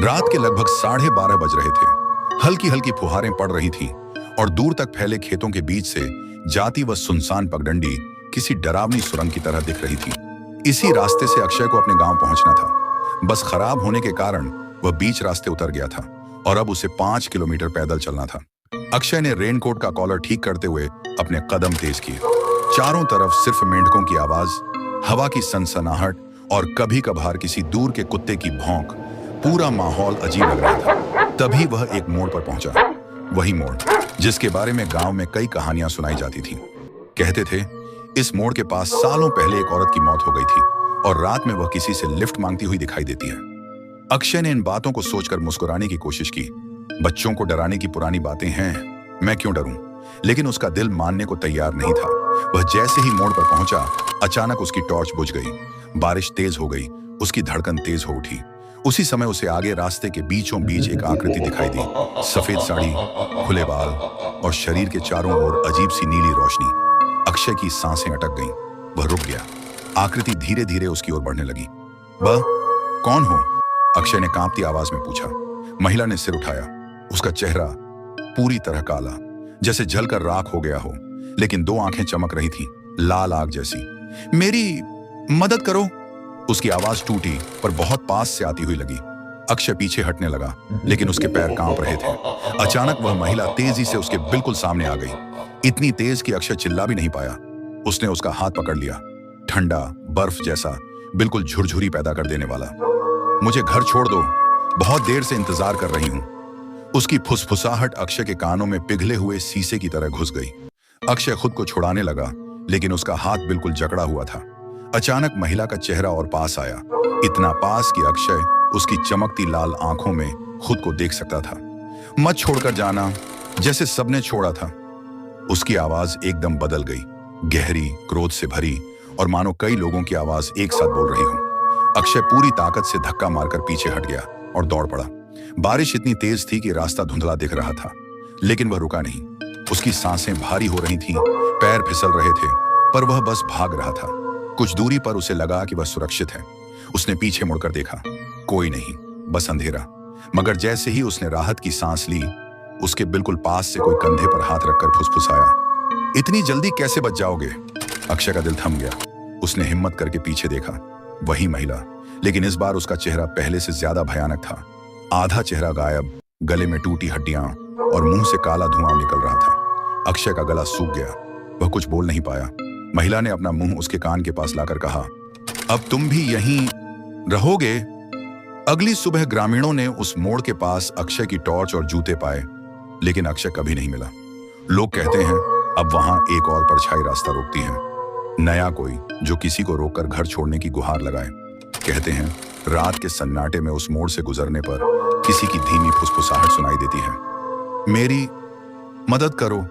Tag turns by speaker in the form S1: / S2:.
S1: रात के लगभग 12:30 बज रहे थे। हल्की हल्की फुहारें पड़ रही थीं और दूर तक फैले खेतों के बीच से जाती वह सुनसान पगडंडी किसी डरावनी सुरंग की तरह दिख रही थी। इसी रास्ते से अक्षय को अपने गांव पहुंचना था। बस खराब होने के कारण वह बीच रास्ते उतर गया था और अब उसे 5 किलोमीटर पैदल चलना था। अक्षय ने रेनकोट का कॉलर ठीक करते हुए अपने कदम तेज किए। चारों तरफ सिर्फ मेंढकों की आवाज, हवा की सनसनाहट और कभी कभार किसी दूर के कुत्ते की भौंक। पूरा माहौल अजीब लग रहा था। तभी वह एक मोड़ पर पहुंचा, वही मोड़ जिसके बारे में गांव में कई कहानियां सुनाई जाती थीं। कहते थे इस मोड़ के पास सालों पहले एक औरत की मौत हो गई थी और रात में वह किसी से लिफ्ट मांगती हुई दिखाई देती है। अक्षय ने इन बातों को सोचकर मुस्कुराने की कोशिश की। बच्चों को डराने की पुरानी बातें हैं, मैं क्यों डरूं? लेकिन उसका दिल मानने को तैयार नहीं था। वह जैसे ही मोड़ पर पहुंचा, अचानक उसकी टॉर्च बुझ गई। बारिश तेज हो गई, उसकी धड़कन तेज हो उठी। उसी समय उसे आगे रास्ते के बीचों बीच एक आकृति दिखाई दी। सफेद साड़ी, खुले बाल और शरीर के चारों ओर अजीब सी नीली रोशनी। अक्षय की सांसें अटक गईं। वह रुक गया। आकृति धीरे धीरे उसकी ओर बढ़ने लगी। वह कौन हो? अक्षय ने कांपती आवाज में पूछा। महिला ने सिर उठाया। उसका चेहरा पूरी तरह काला, जैसे जलकर राख हो गया हो, लेकिन 2 आंखें चमक रही थीं, लाल आग जैसी। मेरी मदद करो। उसकी आवाज टूटी पर बहुत पास से आती हुई लगी। अक्षय पीछे हटने लगा, लेकिन उसके पैर कांप रहे थे। अचानक वह महिला तेजी से उसके बिल्कुल सामने आ गई, इतनी तेज कि अक्षय चिल्ला भी नहीं पाया। उसने उसका हाथ पकड़ लिया, ठंडा बर्फ जैसा, बिल्कुल झुरझुरी पैदा कर देने वाला। मुझे घर छोड़ दो, बहुत देर से इंतजार कर रही हूं। उसकी फुसफुसाहट अक्षय के कानों में पिघले हुए शीशे की तरह घुस गई। अक्षय खुद को छुड़ाने लगा, लेकिन उसका हाथ बिल्कुल जकड़ा हुआ था। अचानक महिला का चेहरा और पास आया, इतना पास कि अक्षय उसकी चमकती लाल आंखों में खुद को देख सकता था। मत छोड़कर जाना, जैसे सबने छोड़ा था। उसकी आवाज एकदम बदल गई, गहरी, क्रोध से भरी, और मानो कई लोगों की आवाज एक साथ बोल रही हो। अक्षय पूरी ताकत से धक्का मारकर पीछे हट गया और दौड़ पड़ा। बारिश इतनी तेज थी कि रास्ता धुंधला दिख रहा था, लेकिन वह रुका नहीं। उसकी सांसें भारी हो रही थीं, पैर फिसल रहे थे, पर वह बस भाग रहा था। कुछ दूरी पर उसे लगा कि वह सुरक्षित है। उसने पीछे मुड़कर देखा, कोई नहीं, बस अंधेरा। मगर जैसे ही उसने राहत की सांस ली, उसके बिल्कुल पास से कोई कंधे पर हाथ रखकर फुसफुसाया, इतनी जल्दी कैसे बच जाओगे? अक्षय का दिल थम गया। उसने हिम्मत करके पीछे देखा, वही महिला, लेकिन इस बार उसका चेहरा पहले से ज्यादा भयानक था। आधा चेहरा गायब, गले में टूटी हड्डियां और मुंह से काला धुआं निकल रहा था। अक्षय का गला सूख गया, वह कुछ बोल नहीं पाया। महिला ने अपना मुंह उसके कान के पास लाकर कहा, अब तुम भी यहीं रहोगे? अगली सुबह ग्रामीणों ने उस मोड़ के पास अक्षय की टॉर्च और जूते पाए, लेकिन अक्षय कभी नहीं मिला। लोग कहते हैं अब वहां एक और परछाई रास्ता रोकती है, नया कोई जो किसी को रोककर घर छोड़ने की गुहार लगाए। कहते हैं रात के सन्नाटे में उस मोड़ से गुजरने पर किसी की धीमी फुसफुसाहट सुनाई देती है, मेरी मदद करो।